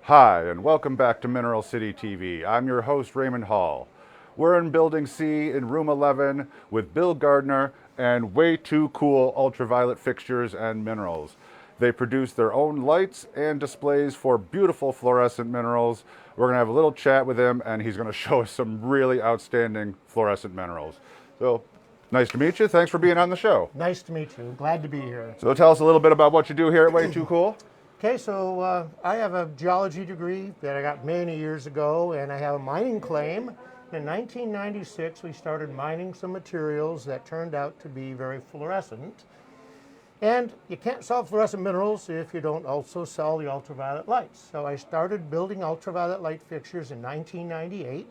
Hi, and welcome back to Mineral City TV. I'm your host, Raymond Hall. We're in Building C in room 11 with Bill Gardner and way too cool ultraviolet fixtures and minerals. They produce their own lights and displays for beautiful fluorescent minerals. We're going to have a little chat with him, and he's going to show us some really outstanding fluorescent minerals. So, nice to meet you. Thanks for being on the show. Nice to meet you. Glad to be here. So tell us a little bit about what you do here at Way Too Cool. Okay, so I have a geology degree that I got many years ago, and I have a mining claim. In 1996, we started mining some materials that turned out to be very fluorescent. And you can't sell fluorescent minerals if you don't also sell the ultraviolet lights. So I started building ultraviolet light fixtures in 1998.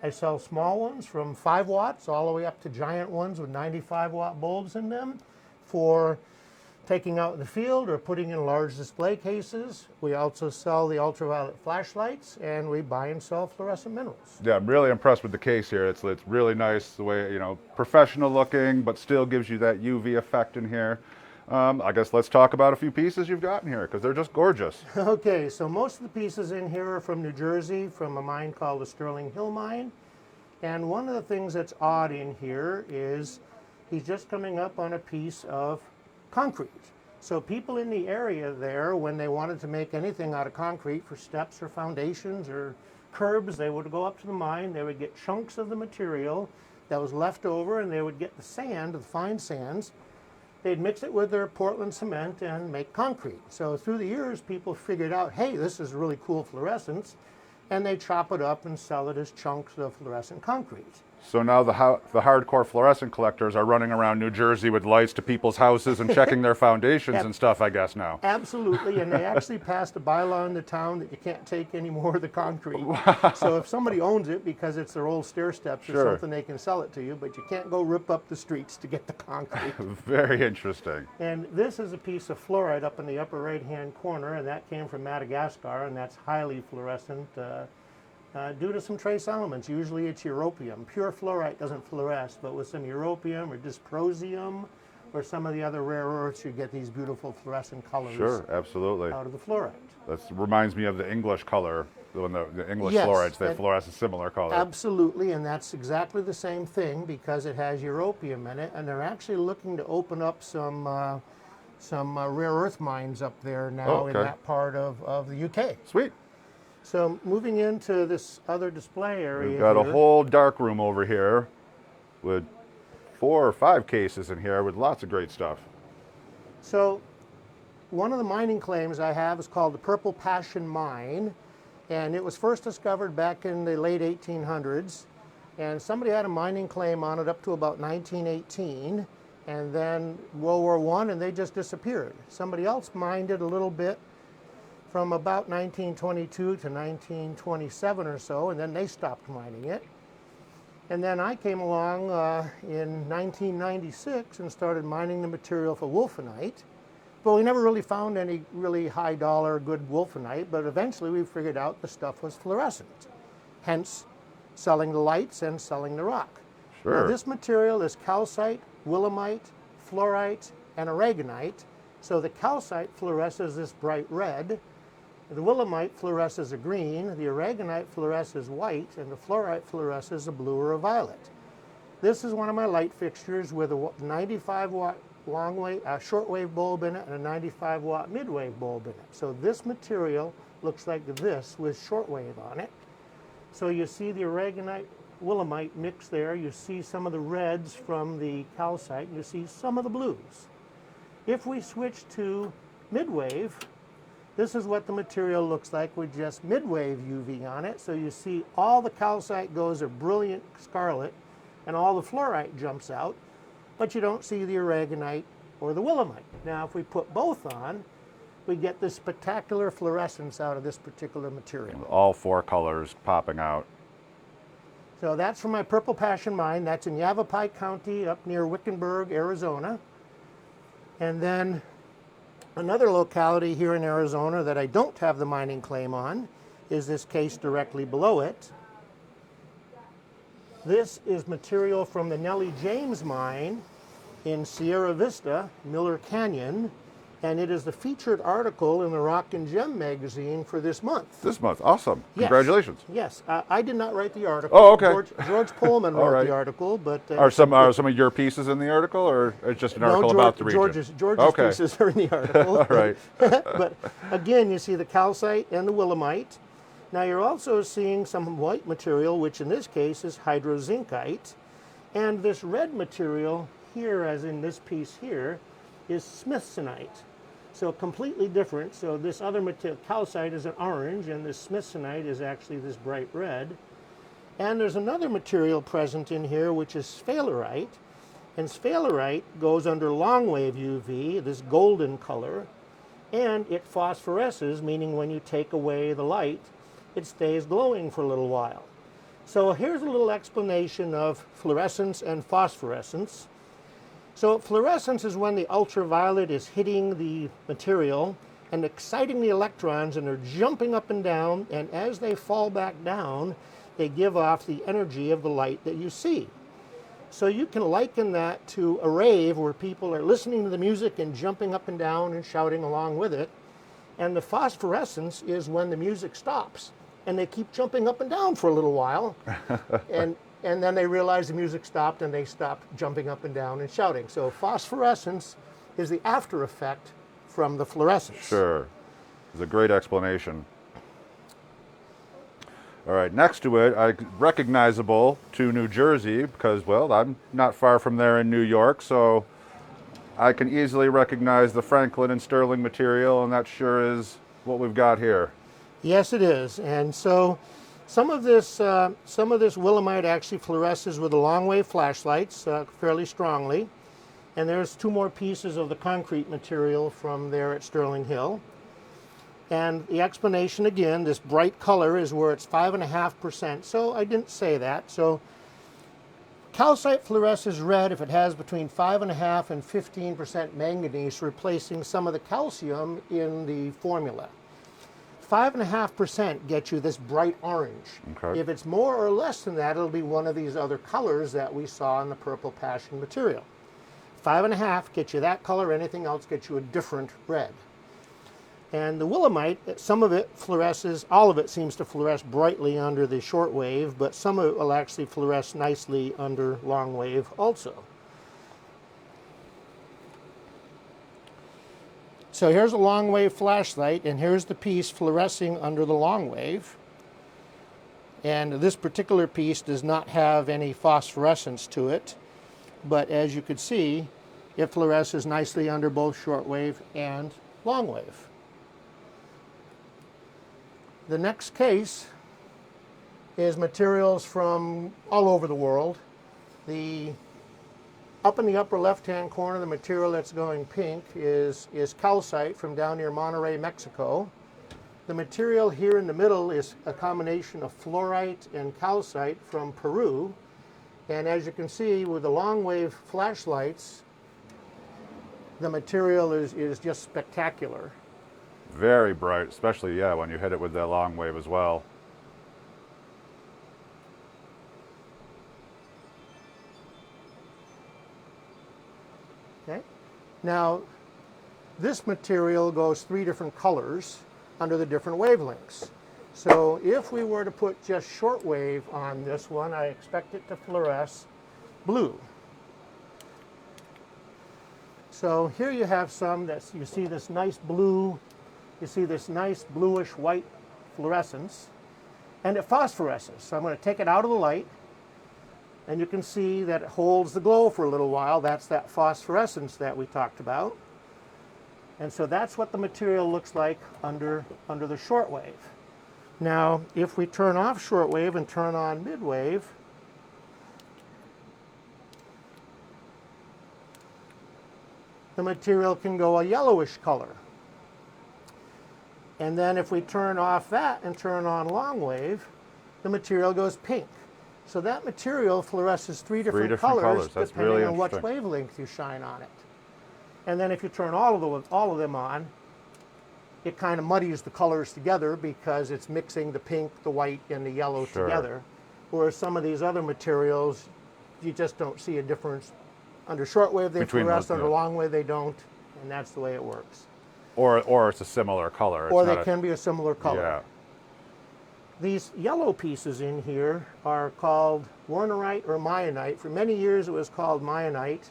I sell small ones from 5 watts all the way up to giant ones with 95-watt bulbs in them for taking out in the field or putting in large display cases. We also sell the ultraviolet flashlights, and we buy and sell fluorescent minerals. Yeah, I'm really impressed with the case here. It's really nice, the way, professional looking, but still gives you that UV effect in here. I guess let's talk about a few pieces you've got in here, because they're just gorgeous. Okay, so most of the pieces in here are from New Jersey, from a mine called the Sterling Hill Mine. And one of the things that's odd in here is he's just coming up on a piece of concrete. So people in the area there, when they wanted to make anything out of concrete for steps or foundations or curbs, they would go up to the mine, they would get chunks of the material that was left over, and they would get the sand, the fine sands. They'd mix it with their Portland cement and make concrete. So through the years, people figured out, hey, this is really cool fluorescence, and they chop it up and sell it as chunks of fluorescent concrete. So now the hardcore fluorescent collectors are running around New Jersey with lights to people's houses and checking their foundations and stuff, I guess, now. Absolutely, and they actually passed a bylaw in the town that you can't take any more of the concrete. So if somebody owns it because it's their old stair steps or something, they can sell it to you, but you can't go rip up the streets to get the concrete. Very interesting. And this is a piece of fluorite up in the upper right-hand corner, and that came from Madagascar, and that's highly fluorescent. Due to some trace elements. Usually it's europium. Pure fluorite doesn't fluoresce, but with some europium or dysprosium or some of the other rare earths, you get these beautiful fluorescent colors. Sure, absolutely. Out of the fluorite. That reminds me of the English color, when the English Yes, fluorites, they fluoresce a similar color. Absolutely, and that's exactly the same thing because it has europium in it, and they're actually looking to open up some rare earth mines up there now in that part of the UK. Sweet. So moving into this other display area, we've got a whole dark room over here with 4 or 5 cases in here with lots of great stuff. So one of the mining claims I have is called the Purple Passion Mine, and it was first discovered back in the late 1800s, and somebody had a mining claim on it up to about 1918, and then World War I, and they just disappeared. Somebody else mined it a little bit from about 1922 to 1927 or so, and then they stopped mining it. And then I came along in 1996 and started mining the material for wolfenite. But we never really found any really high dollar good wolfenite, but eventually we figured out the stuff was fluorescent, hence selling the lights and selling the rock. Sure. Now, this material is calcite, willemite, fluorite, and aragonite. So the calcite fluoresces this bright red, the willemite fluoresces a green, the aragonite fluoresces white, and the fluorite fluoresces a blue or a violet. This is one of my light fixtures with a 95-watt shortwave bulb in it and a 95-watt midwave bulb in it. So this material looks like this with shortwave on it. So you see the aragonite willemite mix there. You see some of the reds from the calcite, and you see some of the blues. If we switch to midwave, this is what the material looks like with just midwave UV on it. So you see all the calcite goes a brilliant scarlet and all the fluorite jumps out, but you don't see the aragonite or the willemite. Now if we put both on, we get this spectacular fluorescence out of this particular material. All 4 colors popping out. So that's from my Purple Passion Mine. That's in Yavapai County up near Wickenburg, Arizona. And then another locality here in Arizona that I don't have the mining claim on is this case directly below it. This is material from the Nellie James mine in Sierra Vista, Miller Canyon, And it is the featured article in the Rock and Gem magazine for this month. This month, awesome. Yes. Congratulations. Yes, I did not write the article. Oh, okay. George Pullman All wrote right. the article, but Are some of your pieces in the article, or it's just an article about the region? George's Okay. pieces are in the article. All right. But again, you see the calcite and the willemite. Now you're also seeing some white material, which in this case is hydrozincite, and this red material here, as in this piece here, is smithsonite. So completely different. So this other material, calcite, is an orange, and this smithsonite is actually this bright red. And there's another material present in here, which is sphalerite. And sphalerite goes under long wave UV, this golden color, and it phosphoresces, meaning when you take away the light, it stays glowing for a little while. So here's a little explanation of fluorescence and phosphorescence. So fluorescence is when the ultraviolet is hitting the material and exciting the electrons, and they're jumping up and down, and as they fall back down, they give off the energy of the light that you see. So you can liken that to a rave where people are listening to the music and jumping up and down and shouting along with it. And the phosphorescence is when the music stops and they keep jumping up and down for a little while. And then they realize the music stopped and they stop jumping up and down and shouting. So phosphorescence is the after effect from the fluorescence. Sure. It's a great explanation. All right, next to it, recognizable to New Jersey because, well, I'm not far from there in New York, so I can easily recognize the Franklin and Sterling material, and that sure is what we've got here. Yes, it is. And so some of this willemite actually fluoresces with the long wave flashlights fairly strongly. And there's two more pieces of the concrete material from there at Sterling Hill. And the explanation again, this bright color is where it's 5.5%. So I didn't say that. So calcite fluoresces red if it has between 5.5 and 15% manganese, replacing some of the calcium in the formula. 5.5% gets you this bright orange. Okay. If it's more or less than that, it'll be one of these other colors that we saw in the purple passion material. 5.5 gets you that color, anything else gets you a different red. And the willemite, some of it fluoresces, all of it seems to fluoresce brightly under the short wave, but some of it will actually fluoresce nicely under long wave also. So here's a long wave flashlight, and here's the piece fluorescing under the long wave. And this particular piece does not have any phosphorescence to it, but as you can see, it fluoresces nicely under both shortwave and long wave. The next case is materials from all over the world. Up in the upper left-hand corner, the material that's going pink is calcite from down near Monterrey, Mexico. The material here in the middle is a combination of fluorite and calcite from Peru. And as you can see with the long wave flashlights, the material is just spectacular. Very bright, especially, yeah, when you hit it with that long wave as well. Okay. Now, this material goes 3 different colors under the different wavelengths. So if we were to put just shortwave on this one, I expect it to fluoresce blue. So here you have some that you see this nice blue, you see this nice bluish white fluorescence, and it phosphoresces. So I'm going to take it out of the light, and you can see that it holds the glow for a little while. That's that phosphorescence that we talked about. And so that's what the material looks like under the shortwave. Now, if we turn off shortwave and turn on midwave, the material can go a yellowish color. And then if we turn off that and turn on long wave, the material goes pink. So that material fluoresces three different colors That's depending really on what interesting. wavelength you shine on it. And then if you turn all of them on, it kind of muddies the colors together because it's mixing the pink, the white, and the yellow together. Whereas some of these other materials, you just don't see a difference. Under shortwave they fluoresce, under long wave they don't, and that's the way it works. Or it's a similar color. or It's they not can be a similar color. Yeah. These yellow pieces in here are called Wernerite or Mionite. For many years it was called Mionite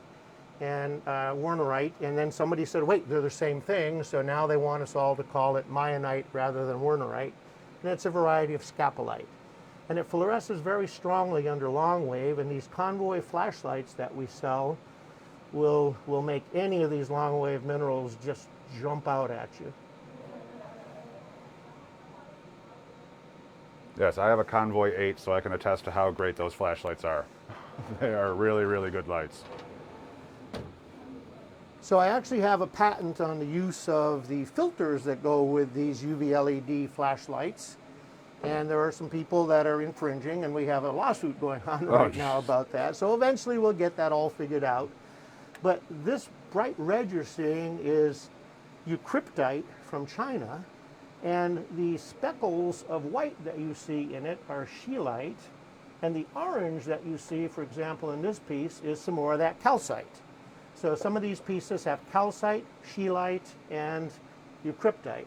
and Wernerite, and then somebody said, wait, they're the same thing, so now they want us all to call it Mionite rather than Wernerite. And it's a variety of scapolite. And it fluoresces very strongly under long wave, and these convoy flashlights that we sell will make any of these long wave minerals just jump out at you. Yes, I have a Convoy 8, so I can attest to how great those flashlights are. They are really, really good lights. So I actually have a patent on the use of the filters that go with these UV LED flashlights. And there are some people that are infringing, and we have a lawsuit going on right now about that. So eventually we'll get that all figured out. But this bright red you're seeing is eucryptite from China. And the speckles of white that you see in it are scheelite. And the orange that you see, for example, in this piece is some more of that calcite. So some of these pieces have calcite, scheelite, and eucryptite.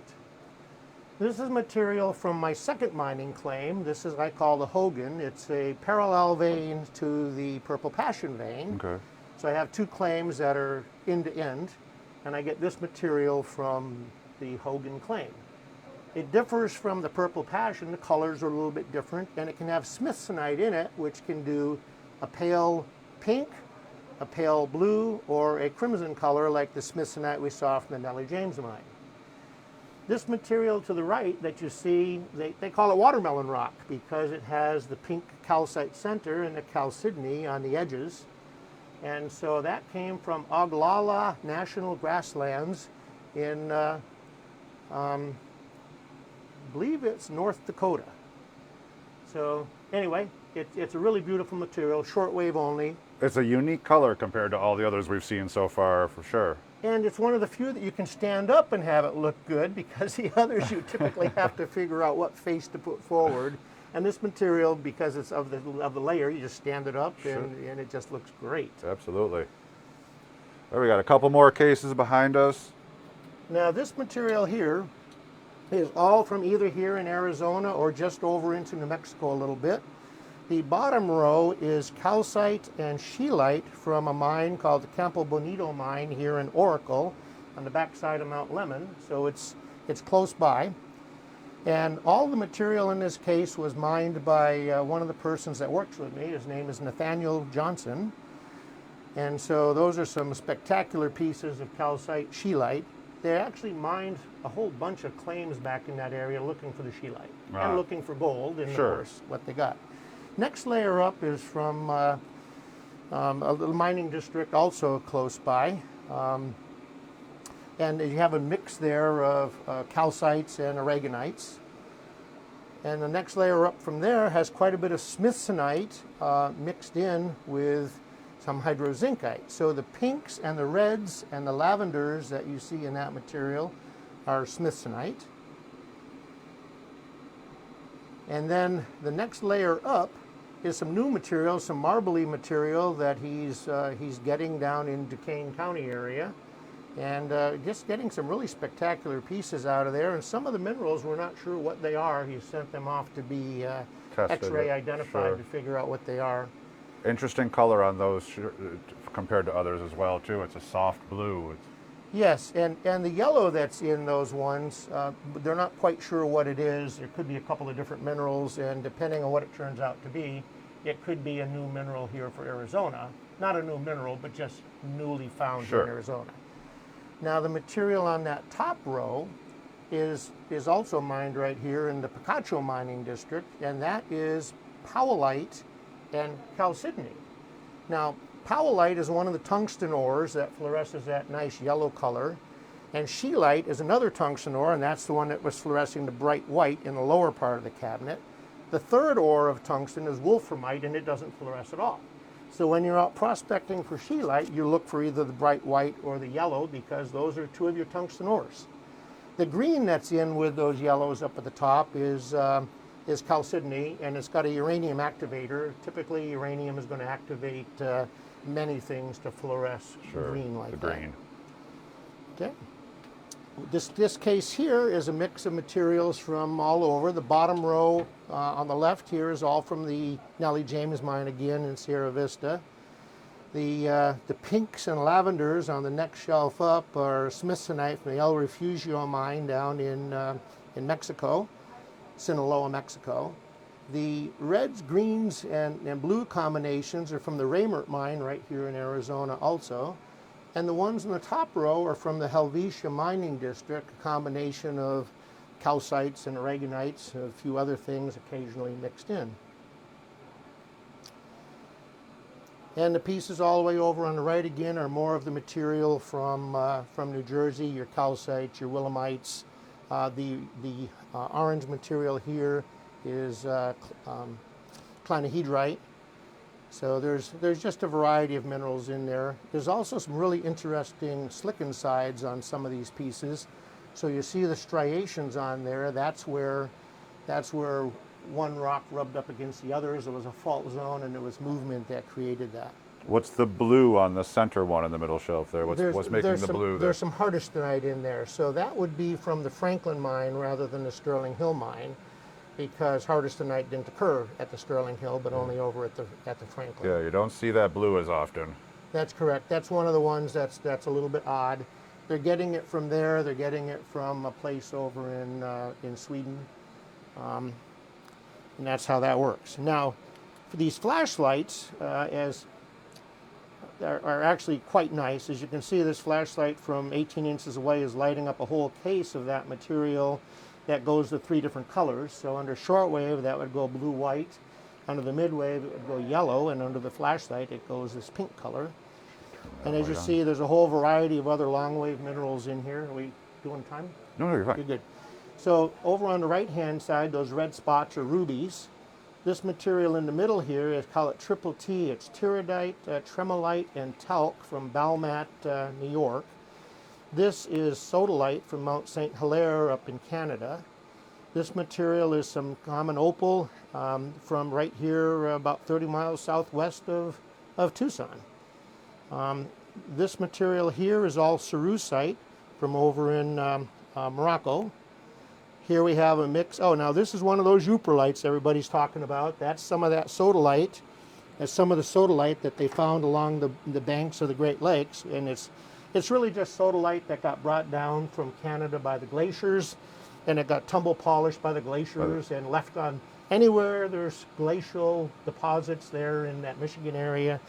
This is material from my second mining claim. This is, I call the Hogan. It's a parallel vein to the Purple Passion vein. Okay. So I have two claims that are end to end, and I get this material from the Hogan claim. It differs from the Purple Passion. The colors are a little bit different, and it can have smithsonite in it, which can do a pale pink, a pale blue, or a crimson color like the smithsonite we saw from the Nellie James mine. This material to the right that you see, they call it watermelon rock because it has the pink calcite center and the chalcedony on the edges. And so that came from Oglala National Grasslands in, I believe it's North Dakota. So anyway, it's a really beautiful material, shortwave only. It's a unique color compared to all the others we've seen so far, for sure. And it's one of the few that you can stand up and have it look good, because the others you typically have to figure out what face to put forward. And this material, because it's of the layer, you just stand it up and it just looks great. Absolutely. There we got a couple more cases behind us. Now this material here is all from either here in Arizona or just over into New Mexico a little bit. The bottom row is calcite and scheelite from a mine called the Campo Bonito mine here in Oracle on the backside of Mount Lemmon, so it's close by. And all the material in this case was mined by one of the persons that works with me. His name is Nathaniel Johnson. And so those are some spectacular pieces of calcite scheelite. They actually mined a whole bunch of claims back in that area looking for the scheelite and looking for gold, and of course what they got. Next layer up is from a little mining district also close by. And you have a mix there of calcites and aragonites. And the next layer up from there has quite a bit of smithsonite mixed in with some hydrozincite. So the pinks and the reds and the lavenders that you see in that material are smithsonite. And then the next layer up is some new material, some marbly material that he's getting down in Duquesne County area, and just getting some really spectacular pieces out of there. And some of the minerals, we're not sure what they are. He sent them off to be X-ray identified to figure out what they are. Interesting color on those compared to others as well too. It's a soft blue. Yes, and the yellow that's in those ones, they're not quite sure what it is. There could be a couple of different minerals, and depending on what it turns out to be, it could be a new mineral here for Arizona. Not a new mineral, but just newly found in Arizona. Now the material on that top row is also mined right here in the Picacho mining district, and that is powellite and chalcedony. Now, powellite is one of the tungsten ores that fluoresces that nice yellow color, and scheelite is another tungsten ore, and that's the one that was fluorescing the bright white in the lower part of the cabinet. The third ore of tungsten is wolframite, and it doesn't fluoresce at all. So when you're out prospecting for scheelite, you look for either the bright white or the yellow, because those are two of your tungsten ores. The green that's in with those yellows up at the top is chalcedony, and it's got a uranium activator. Typically, uranium is going to activate many things to fluoresce green like that. Green. Okay. This case here is a mix of materials from all over. The bottom row on the left here is all from the Nellie James mine again in Sierra Vista. The pinks and lavenders on the next shelf up are smithsonite from the El Refugio mine down in Mexico, Sinaloa, Mexico. The reds, greens, and blue combinations are from the Raymert mine right here in Arizona also. And the ones in the top row are from the Helvetia mining district, a combination of calcites and aragonites, and a few other things occasionally mixed in. And the pieces all the way over on the right again are more of the material from New Jersey, your calcites, your willemites. The orange material here is clinahedrite. So there's just a variety of minerals in there. There's also some really interesting slicken sides on some of these pieces. So you see the striations on there. That's where one rock rubbed up against the others. It was a fault zone, and it was movement that created that. What's the blue on the center one in the middle shelf there? What's making the blue there? There's some hardestonite in there. So that would be from the Franklin mine rather than the Sterling Hill mine, because hardestonite didn't occur at the Sterling Hill, but only over at the Franklin. Yeah, you don't see that blue as often. That's correct. That's one of the ones that's a little bit odd. They're getting it from there. They're getting it from a place over in Sweden. And that's how that works. Now, for these flashlights, are actually quite nice. As you can see, this flashlight from 18 inches away is lighting up a whole case of that material that goes to 3 different colors. So under shortwave, that would go blue-white. Under the midwave, it would go yellow, and under the flashlight, it goes this pink color. And as you see, there's a whole variety of other long-wave minerals in here. Are we doing time? No, you're fine. You're good. So over on the right-hand side, those red spots are rubies. This material in the middle here is, call it triple T. It's tyrrhodite, tremolite, and talc from Balmat, New York. This is sodalite from Mount St. Hilaire up in Canada. This material is some common opal from right here about 30 miles southwest of Tucson. This material here is all cerussite from over in Morocco. Here we have a mix. Oh, now this is one of those euprolites everybody's talking about. That's some of that sodalite. That's some of the sodalite that they found along the banks of the Great Lakes. And it's really just sodalite that got brought down from Canada by the glaciers, and it got tumble polished by the glaciers and left on anywhere there's glacial deposits there in that Michigan area.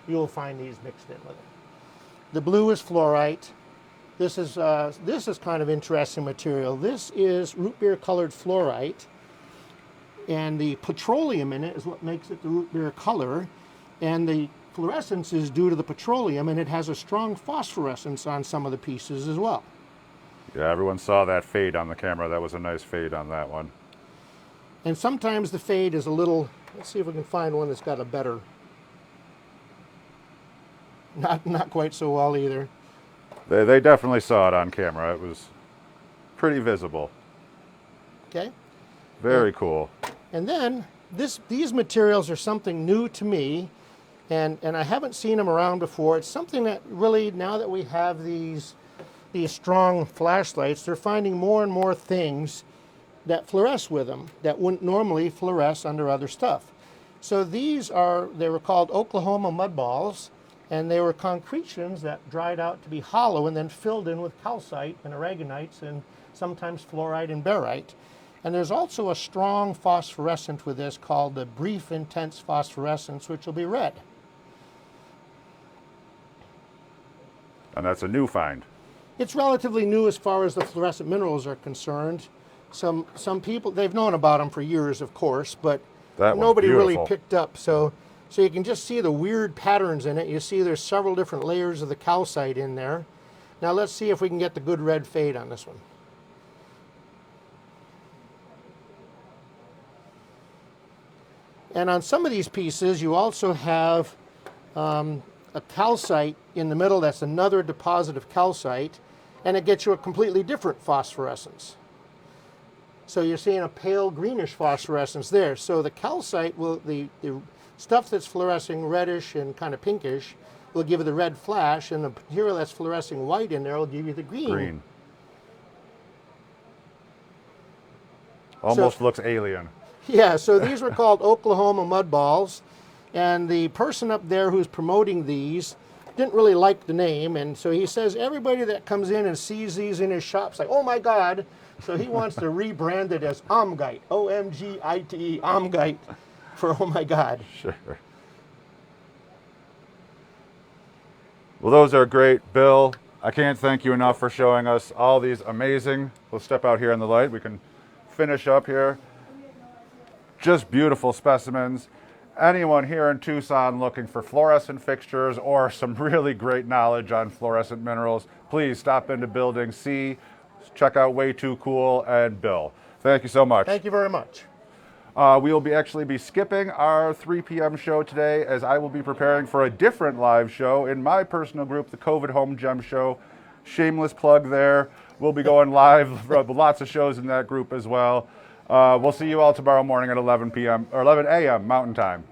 You'll find these mixed in with it. The blue is fluorite. This is kind of interesting material. This is root beer colored fluorite, and the petroleum in it is what makes it the root beer color, and the fluorescence is due to the petroleum, and it has a strong phosphorescence on some of the pieces as well. Yeah, everyone saw that fade on the camera. That was a nice fade on that one. And sometimes the fade is a little, let's see if we can find one that's got a better, not quite so well either. They definitely saw it on camera. It was pretty visible. Okay. Very cool. And then these materials are something new to me, and I haven't seen them around before. It's something that really, now that we have these strong flashlights, they're finding more and more things that fluoresce with them that wouldn't normally fluoresce under other stuff. So they were called Oklahoma mud balls. And they were concretions that dried out to be hollow and then filled in with calcite and aragonites and sometimes fluorite and barite. And there's also a strong phosphorescent with this called the brief intense phosphorescence, which will be red. And that's a new find. It's relatively new as far as the fluorescent minerals are concerned. Some people, they've known about them for years, of course, but nobody really picked up. So you can just see the weird patterns in it. You see there's several different layers of the calcite in there. Now let's see if we can get the good red fade on this one. And on some of these pieces, you also have a calcite in the middle. That's another deposit of calcite, and it gets you a completely different phosphorescence. So you're seeing a pale greenish phosphorescence there. So the calcite will, the stuff that's fluorescing reddish and kind of pinkish will give you the red flash, and the material that's fluorescing white in there will give you the green. Almost looks alien. Yeah, so these were called Oklahoma mud balls, and the person up there who's promoting these didn't really like the name, and so he says everybody that comes in and sees these in his shop's like, oh my God. So he wants to rebrand it as Omgite, O-M-G-I-T-E, Omgite, for oh my God. Sure. Well, those are great, Bill. I can't thank you enough for showing us all these amazing, we'll step out here in the light, we can finish up here. Just beautiful specimens. Anyone here in Tucson looking for fluorescent fixtures or some really great knowledge on fluorescent minerals, please stop into Building C, check out Way Too Cool and Bill. Thank you so much. Thank you very much. We will actually be skipping our 3 p.m. show today, as I will be preparing for a different live show in my personal group, the COVID Home Gem Show. Shameless plug there. We'll be going live, lots of shows in that group as well. We'll see you all tomorrow morning at 11 p.m. or 11 a.m. Mountain Time.